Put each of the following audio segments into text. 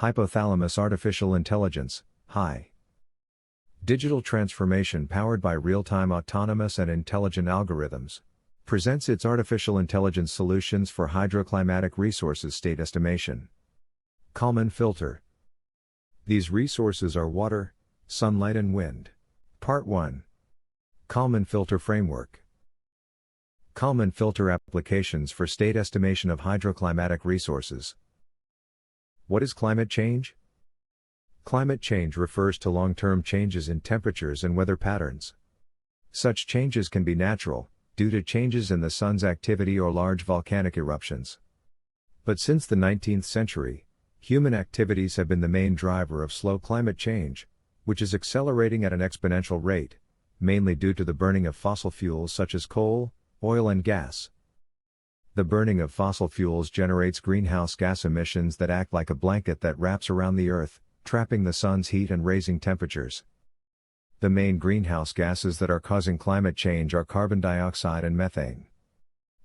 Hypothalamus artificial intelligence, HI. Digital transformation powered by real-time autonomous and intelligent algorithms. Presents its artificial intelligence solutions for hydroclimatic resources state estimation. KALMAN filter. These resources are water, sunlight and wind. Part 1. KALMAN filter framework. KALMAN filter applications for state estimation of hydroclimatic resources. What is climate change? Climate change refers to long-term changes in temperatures and weather patterns. Such changes can be natural, due to changes in the sun's activity or large volcanic eruptions. But since the 19th century, human activities have been the main driver of slow climate change, which is accelerating at an exponential rate, mainly due to the burning of fossil fuels such as coal, oil and gas. The burning of fossil fuels generates greenhouse gas emissions that act like a blanket that wraps around the Earth, trapping the sun's heat and raising temperatures. The main greenhouse gases that are causing climate change are carbon dioxide and methane.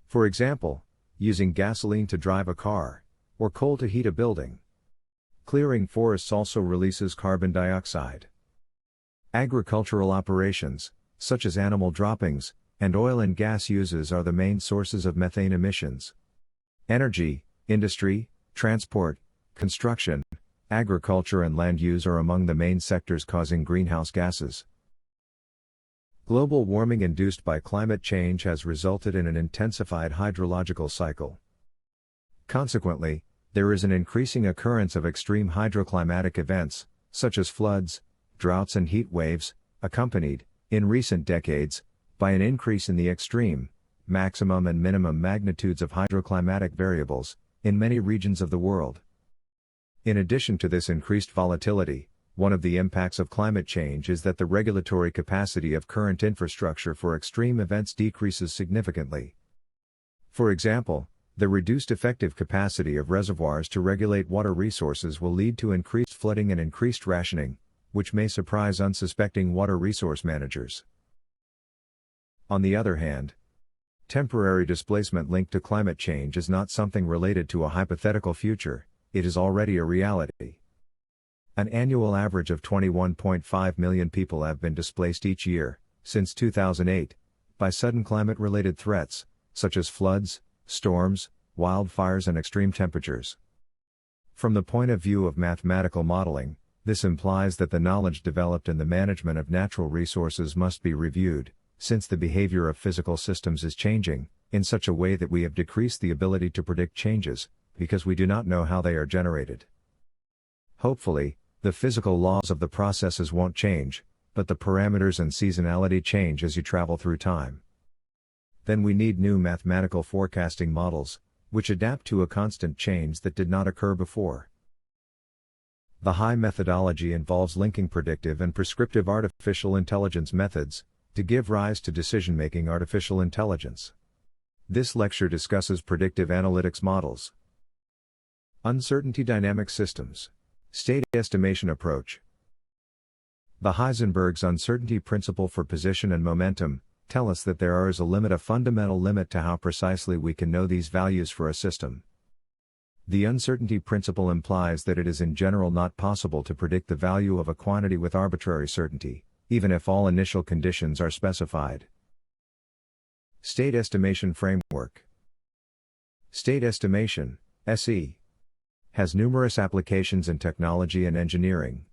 For example, using gasoline to drive a car, or coal to heat a building. Clearing forests also releases carbon dioxide. Agricultural operations, such as animal droppings, and oil and gas uses are the main sources of methane emissions. Energy, industry, transport, construction, agriculture and land use are among the main sectors causing greenhouse gases. Global warming induced by climate change has resulted in an intensified hydrological cycle. Consequently, there is an increasing occurrence of extreme hydroclimatic events, such as floods, droughts and heat waves, accompanied, in recent decades, by an increase in the extreme, maximum and minimum magnitudes of hydroclimatic variables, in many regions of the world. In addition to this increased volatility, one of the impacts of climate change is that the regulatory capacity of current infrastructure for extreme events decreases significantly. For example, the reduced effective capacity of reservoirs to regulate water resources will lead to increased flooding and increased rationing, which may surprise unsuspecting water resource managers. On the other hand, temporary displacement linked to climate change is not something related to a hypothetical future. It is already a reality. An annual average of 21.5 million people have been displaced each year, since 2008, by sudden climate-related threats, such as floods, storms, wildfires and extreme temperatures. From the point of view of mathematical modeling, this implies that the knowledge developed in the management of natural resources must be reviewed, since the behavior of physical systems is changing, in such a way that we have decreased the ability to predict changes, because we do not know how they are generated. Hopefully, the physical laws of the processes won't change, but the parameters and seasonality change as you travel through time. Then we need new mathematical forecasting models, which adapt to a constant change that did not occur before. The HI methodology involves linking predictive and prescriptive artificial intelligence methods, to give rise to decision-making artificial intelligence. This lecture discusses predictive analytics models. Uncertainty dynamic systems. State estimation approach. The Heisenberg's uncertainty principle for position and momentum tell us that there is a fundamental limit to how precisely we can know these values for a system. The uncertainty principle implies that it is in general not possible to predict the value of a quantity with arbitrary certainty, even if all initial conditions are specified. State estimation framework. State estimation, SE, has numerous applications in technology and engineering.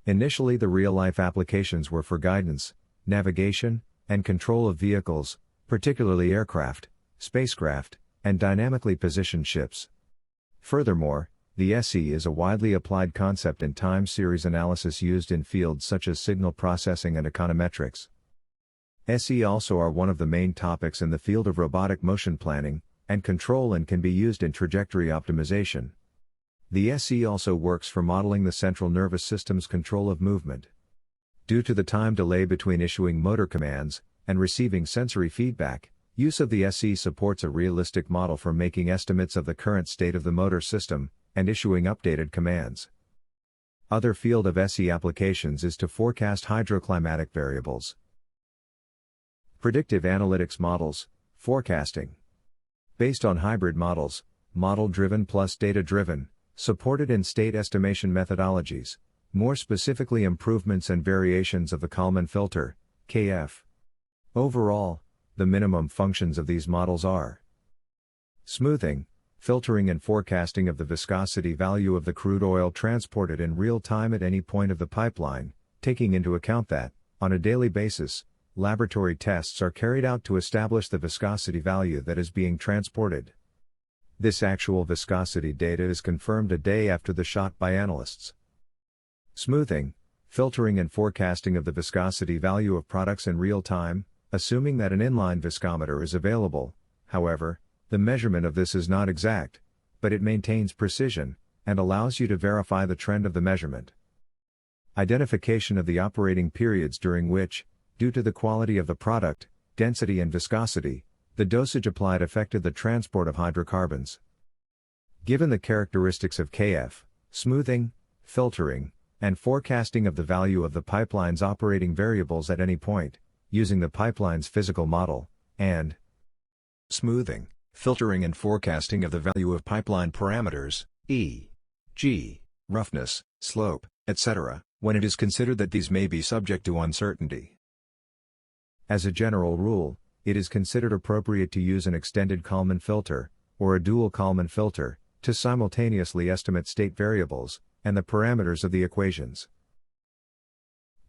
Initially, the real-life applications were for guidance, navigation, and control of vehicles, particularly aircraft, spacecraft, and dynamically positioned ships. Furthermore, the SE is a widely applied concept in time series analysis used in fields such as signal processing and econometrics. SE also are one of the main topics in the field of robotic motion planning and control and can be used in trajectory optimization. The SE also works for modeling the central nervous system's control of movement. Due to the time delay between issuing motor commands and receiving sensory feedback, use of the SE supports a realistic model for making estimates of the current state of the motor system and issuing updated commands. Other field of SE applications is to forecast hydroclimatic variables. Predictive analytics models, forecasting. Based on hybrid models, model-driven plus data-driven, Supported in state estimation methodologies, more specifically improvements and variations of the Kalman filter, KF. Overall, the minimum functions of these models are smoothing, filtering and forecasting of the viscosity value of the crude oil transported in real time at any point of the pipeline, taking into account that, on a daily basis, laboratory tests are carried out to establish the viscosity value that is being transported. This actual viscosity data is confirmed a day after the shot by analysts. Smoothing, filtering and forecasting of the viscosity value of products in real time, assuming that an inline viscometer is available. However, the measurement of this is not exact, but it maintains precision and allows you to verify the trend of the measurement. Identification of the operating periods during which, due to the quality of the product, density and viscosity, the dosage applied affected the transport of hydrocarbons. Given the characteristics of KF, smoothing, filtering, and forecasting of the value of the pipeline's operating variables at any point, using the pipeline's physical model, and smoothing, filtering and forecasting of the value of pipeline parameters, e.g., roughness, slope, etc., when it is considered that these may be subject to uncertainty. As a general rule, it is considered appropriate to use an extended Kalman filter, or a dual Kalman filter, to simultaneously estimate state variables, and the parameters of the equations.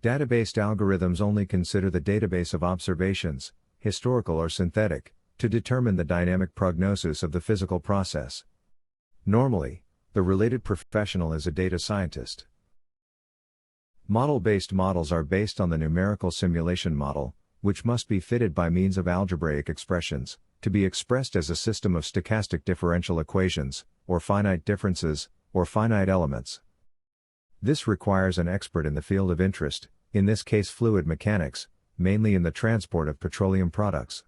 Data-based algorithms only consider the database of observations, historical or synthetic, to determine the dynamic prognosis of the physical process. Normally, the related professional is a data scientist. Model-based models are based on the numerical simulation model, which must be fitted by means of algebraic expressions, to be expressed as a system of stochastic differential equations, or finite differences, or finite elements. This requires an expert in the field of interest, in this case fluid mechanics, mainly in the transport of petroleum products.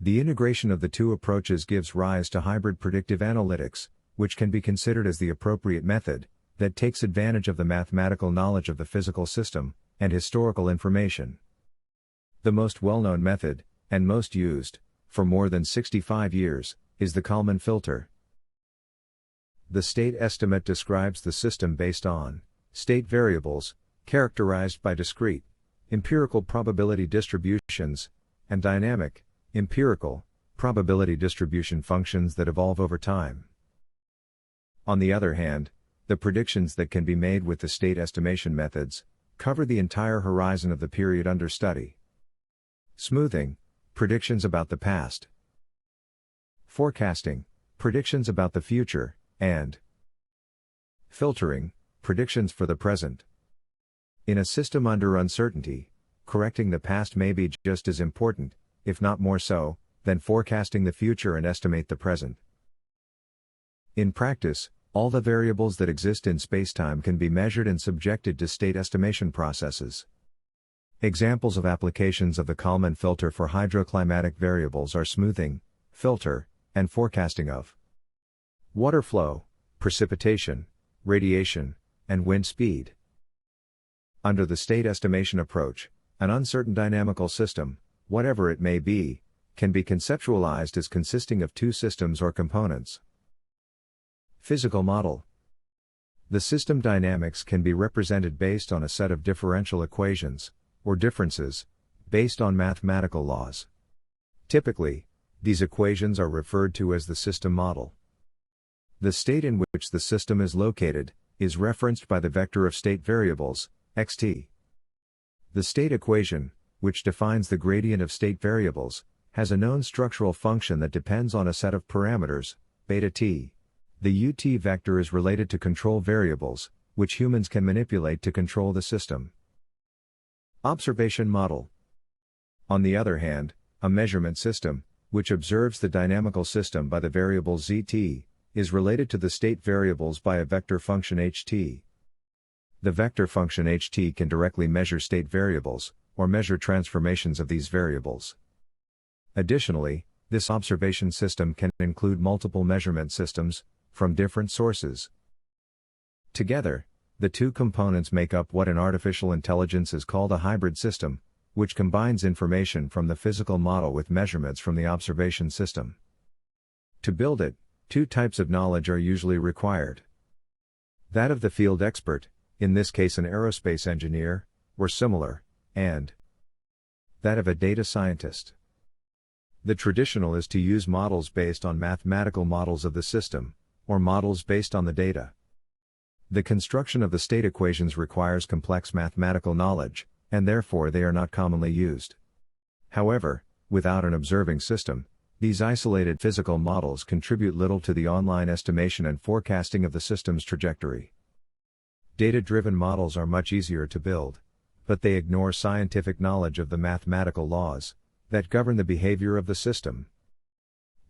The integration of the two approaches gives rise to hybrid predictive analytics, which can be considered as the appropriate method, that takes advantage of the mathematical knowledge of the physical system, and historical information. The most well-known method, and most used, for more than 65 years, is the Kalman filter. The state estimate describes the system based on state variables, characterized by discrete, empirical probability distributions, and dynamic, empirical, probability distribution functions that evolve over time. On the other hand, the predictions that can be made with the state estimation methods cover the entire horizon of the period under study. Smoothing, predictions about the past. Forecasting, predictions about the future, and filtering, predictions for the present. In a system under uncertainty, correcting the past may be just as important, if not more so, than forecasting the future and estimate the present. In practice, all the variables that exist in spacetime can be measured and subjected to state estimation processes. Examples of applications of the Kalman filter for hydroclimatic variables are smoothing, filter, and forecasting of water flow, precipitation, radiation, and wind speed. Under the state estimation approach, an uncertain dynamical system, whatever it may be, can be conceptualized as consisting of two systems or components. Physical model. The system dynamics can be represented based on a set of differential equations, or differences, based on mathematical laws. Typically, these equations are referred to as the system model. The state in which the system is located is referenced by the vector of state variables, xt. The state equation, which defines the gradient of state variables, has a known structural function that depends on a set of parameters, beta t. The ut vector is related to control variables, which humans can manipulate to control the system. Observation model. On the other hand, a measurement system, which observes the dynamical system by the variable zt, is related to the state variables by a vector function ht. The vector function ht can directly measure state variables, or measure transformations of these variables. Additionally, this observation system can include multiple measurement systems, from different sources. Together, the two components make up what in artificial intelligence is called a hybrid system, which combines information from the physical model with measurements from the observation system. To build it, Two types of knowledge are usually required. That of the field expert, in this case an aerospace engineer, or similar, and that of a data scientist. The traditional is to use models based on mathematical models of the system, or models based on the data. The construction of the state equations requires complex mathematical knowledge, and therefore they are not commonly used. However, without an observing system, these isolated physical models contribute little to the online estimation and forecasting of the system's trajectory. Data-driven models are much easier to build, but they ignore scientific knowledge of the mathematical laws that govern the behavior of the system.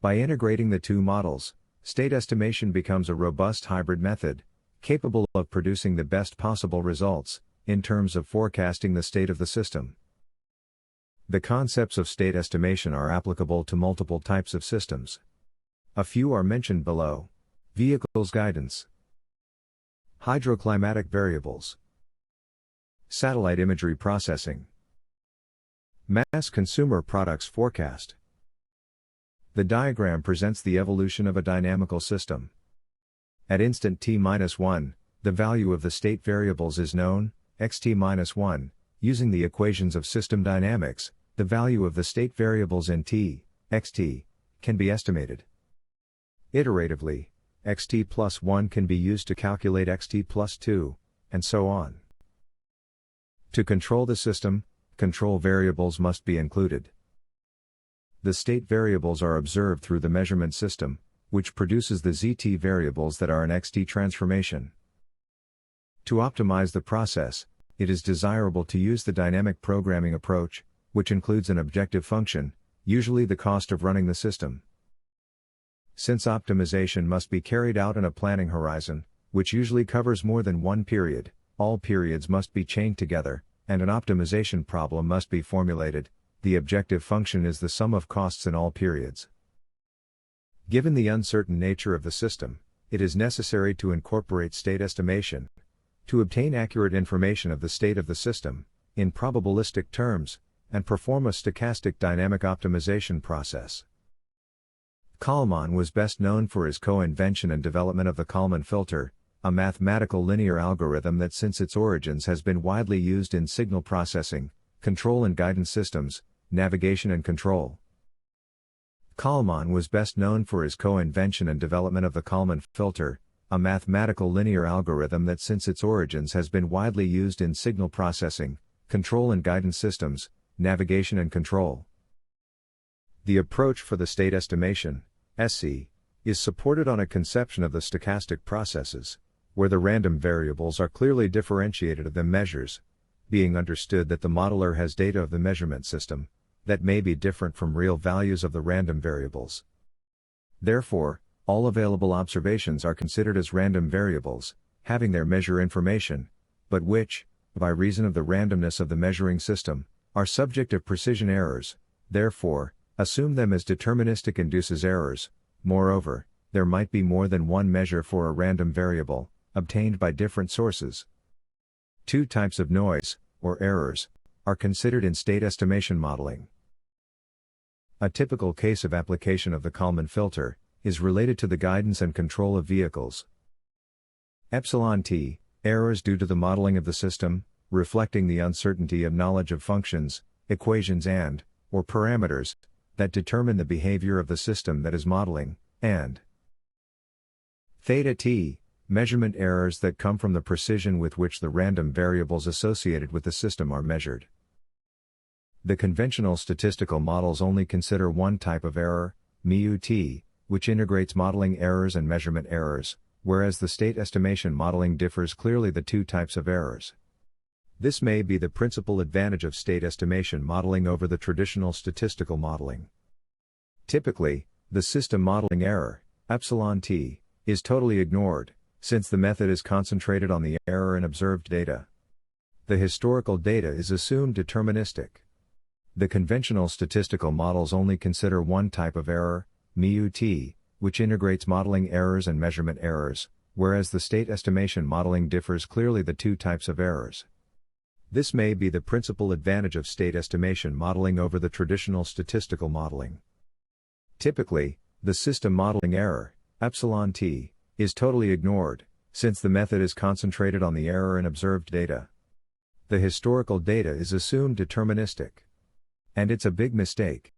By integrating the two models, state estimation becomes a robust hybrid method, capable of producing the best possible results in terms of forecasting the state of the system. The concepts of state estimation are applicable to multiple types of systems. A few are mentioned below. Vehicles guidance, hydroclimatic variables, satellite imagery processing, mass consumer products forecast. The diagram presents the evolution of a dynamical system. At instant t-1, the value of the state variables is known, xt-1, using the equations of system dynamics. The value of the state variables in t, xt, can be estimated. Iteratively, xt plus 1 can be used to calculate xt plus 2, and so on. To control the system, control variables must be included. The state variables are observed through the measurement system, which produces the zt variables that are an xt transformation. To optimize the process, it is desirable to use the dynamic programming approach, which includes an objective function, usually the cost of running the system. Since optimization must be carried out in a planning horizon, which usually covers more than one period, all periods must be chained together, and an optimization problem must be formulated. The objective function is the sum of costs in all periods. Given the uncertain nature of the system, it is necessary to incorporate state estimation to obtain accurate information of the state of the system, in probabilistic terms, and perform a stochastic dynamic optimization process. KALMAN was best known for his co-invention and development of the KALMAN filter, a mathematical linear algorithm that since its origins has been widely used in signal processing, control and guidance systems, navigation and control. KALMAN was best known for his co-invention and development of the KALMAN filter, a mathematical linear algorithm that since its origins has been widely used in signal processing, control and guidance systems, navigation and control. The approach for the state estimation, SC, is supported on a conception of the stochastic processes, where the random variables are clearly differentiated of the measures, being understood that the modeler has data of the measurement system that may be different from real values of the random variables. Therefore, all available observations are considered as random variables, having their measure information, but which, by reason of the randomness of the measuring system, are subject of precision errors. Therefore, assume them as deterministic induces errors. Moreover, there might be more than one measure for a random variable, obtained by different sources. Two types of noise, or errors, are considered in state estimation modeling. A typical case of application of the KALMAN filter is related to the guidance and control of vehicles. Epsilon-t, errors due to the modeling of the system, reflecting the uncertainty of knowledge of functions, equations or parameters, that determine the behavior of the system that is modeling, and theta-t, measurement errors that come from the precision with which the random variables associated with the system are measured. The conventional statistical models only consider one type of error, mu-t, which integrates modeling errors and measurement errors, whereas the state estimation modeling differs clearly the two types of errors. This may be the principal advantage of state estimation modeling over the traditional statistical modeling. Typically, the system modeling error, epsilon-t, is totally ignored, since the method is concentrated on the error in observed data. The historical data is assumed deterministic. The conventional statistical models only consider one type of error, mu-t, which integrates modeling errors and measurement errors, whereas the state estimation modeling differs clearly the two types of errors. This may be the principal advantage of state estimation modeling over the traditional statistical modeling. Typically, the system modeling error, epsilon t, is totally ignored, since the method is concentrated on the error in observed data. The historical data is assumed deterministic. And it's a big mistake.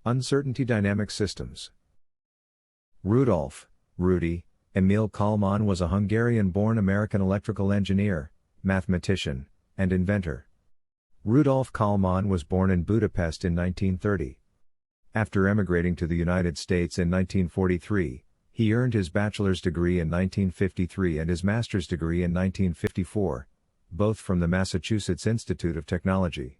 Uncertainty dynamic systems. Rudy, Emil Kalman was a Hungarian-born American electrical engineer, mathematician, and inventor. Rudolf Kalman was born in Budapest in 1930. After emigrating to the United States in 1943, he earned his bachelor's degree in 1953 and his master's degree in 1954, both from the Massachusetts Institute of Technology.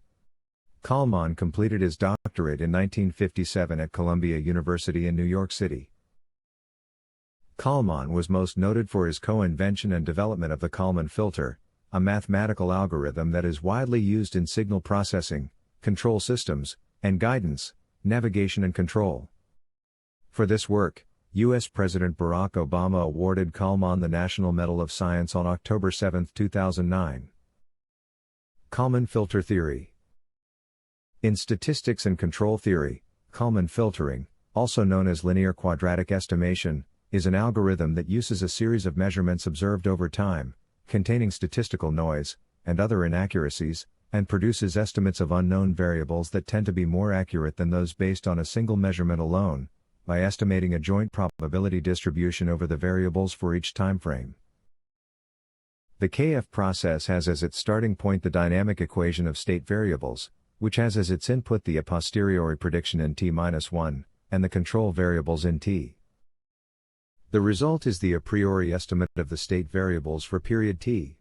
Kalman completed his doctorate in 1957 at Columbia University in New York City. Kalman was most noted for his co-invention and development of the Kalman filter, a mathematical algorithm that is widely used in signal processing, control systems, and guidance, navigation and control. For this work, U.S. President Barack Obama awarded Kalman the National Medal of Science on October 7, 2009. Kalman filter theory. In statistics and control theory, Kalman filtering, also known as linear quadratic estimation, is an algorithm that uses a series of measurements observed over time, containing statistical noise, and other inaccuracies, and produces estimates of unknown variables that tend to be more accurate than those based on a single measurement alone, by estimating a joint probability distribution over the variables for each timeframe. The KF process has as its starting point the dynamic equation of state variables, which has as its input the a posteriori prediction in t-1, and the control variables in t. The result is the a priori estimate of the state variables for period t.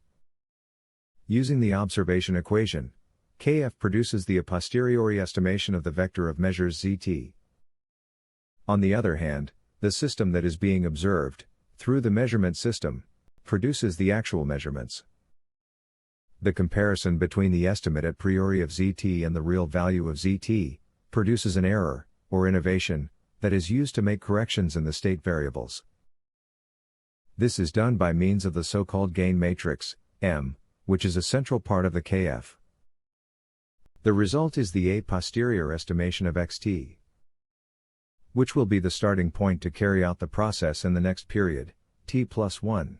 Using the observation equation, KF produces the a posteriori estimation of the vector of measures zt. On the other hand, the system that is being observed, through the measurement system, produces the actual measurements. The comparison between the estimate a priori of zt and the real value of zt produces an error, or innovation, that is used to make corrections in the state variables. This is done by means of the so-called gain matrix, M, which is a central part of the KF. The result is the a posterior estimation of xt, which will be the starting point to carry out the process in the next period, t+1.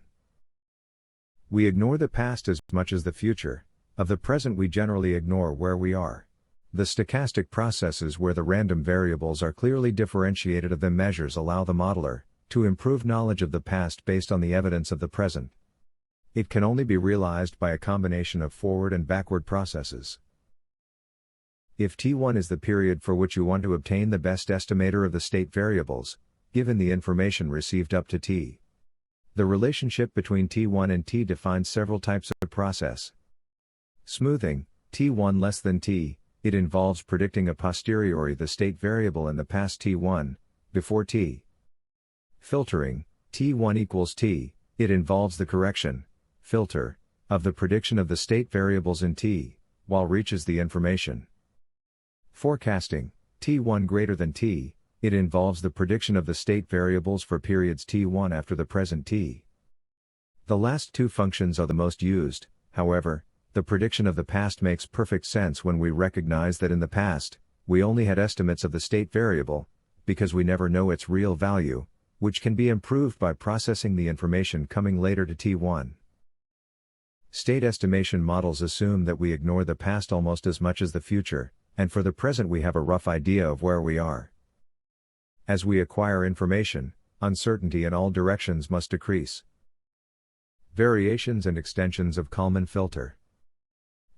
We ignore the past as much as the future. Of the present we generally ignore where we are. The stochastic processes where the random variables are clearly differentiated of the measures allow the modeler to improve knowledge of the past based on the evidence of the present. It can only be realized by a combination of forward and backward processes. If T1 is the period for which you want to obtain the best estimator of the state variables, given the information received up to T. The relationship between T1 and T defines several types of process. Smoothing, T1 less than T, it involves predicting a posteriori the state variable in the past T1, before T. Filtering, T1 equals T, it involves the correction, filter, of the prediction of the state variables in T, while reaches the information. Forecasting, T1 greater than T, it involves the prediction of the state variables for periods T1 after the present T. The last two functions are the most used, however, the prediction of the past makes perfect sense when we recognize that in the past, we only had estimates of the state variable, because we never know its real value, which can be improved by processing the information coming later to T1. State estimation models assume that we ignore the past almost as much as the future, and for the present we have a rough idea of where we are. As we acquire information, uncertainty in all directions must decrease. Variations and extensions of Kalman filter.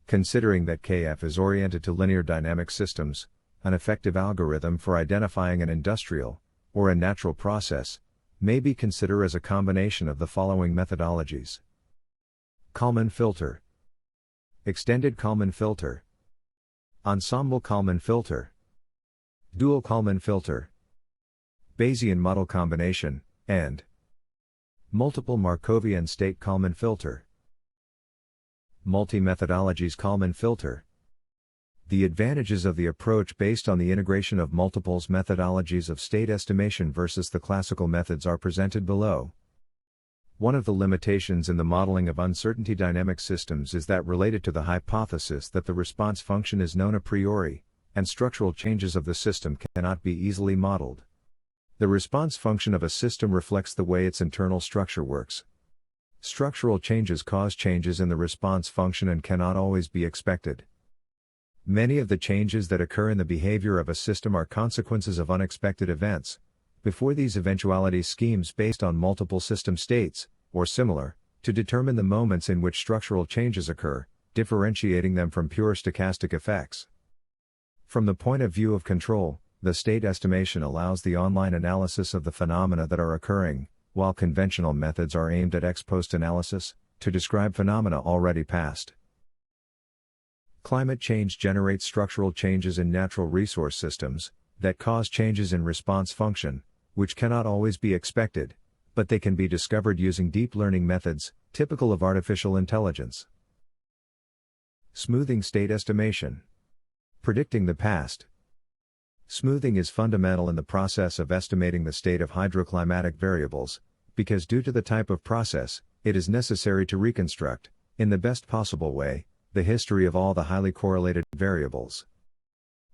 Considering that KF is oriented to linear dynamic systems, an effective algorithm for identifying an industrial, or a natural process, may be considered as a combination of the following methodologies. Kalman filter. Extended Kalman filter. Ensemble Kalman filter. Dual Kalman filter. Bayesian model combination, and multiple Markovian state Kalman filter. Multi-methodologies Kalman filter. The advantages of the approach based on the integration of multiples methodologies of state estimation versus the classical methods are presented below. One of the limitations in the modeling of uncertainty dynamic systems is that related to the hypothesis that the response function is known a priori, and structural changes of the system cannot be easily modeled. The response function of a system reflects the way its internal structure works. Structural changes cause changes in the response function and cannot always be expected. Many of the changes that occur in the behavior of a system are consequences of unexpected events. Before these eventualities, schemes based on multiple system states, or similar, to determine the moments in which structural changes occur, differentiating them from pure stochastic effects. From the point of view of control, the state estimation allows the online analysis of the phenomena that are occurring, while conventional methods are aimed at ex post analysis, to describe phenomena already past. Climate change generates structural changes in natural resource systems, that cause changes in response function, which cannot always be expected, but they can be discovered using deep learning methods, typical of artificial intelligence. Smoothing state estimation. Predicting the past. Smoothing is fundamental in the process of estimating the state of hydroclimatic variables, because due to the type of process, it is necessary to reconstruct, in the best possible way, the history of all the highly correlated variables.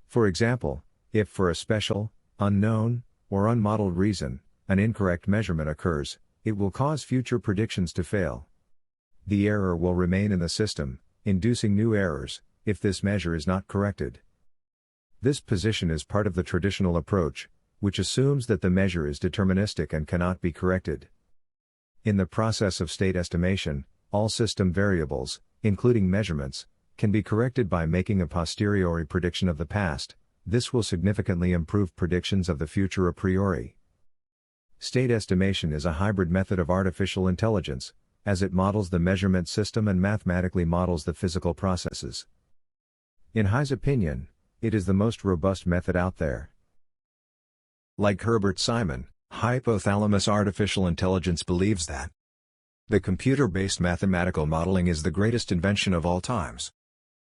For example, if for a special, unknown, or unmodeled reason, an incorrect measurement occurs, it will cause future predictions to fail. The error will remain in the system, inducing new errors, if this measure is not corrected. This position is part of the traditional approach, which assumes that the measure is deterministic and cannot be corrected. In the process of state estimation, all system variables, including measurements, can be corrected by making a posteriori prediction of the past. This will significantly improve predictions of the future a priori. State estimation is a hybrid method of artificial intelligence, as it models the measurement system and mathematically models the physical processes. In Hai's opinion, it is the most robust method out there. Like Herbert Simon, hypothalamus artificial intelligence believes that the computer-based mathematical modeling is the greatest invention of all times.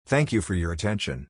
Thank you for your attention.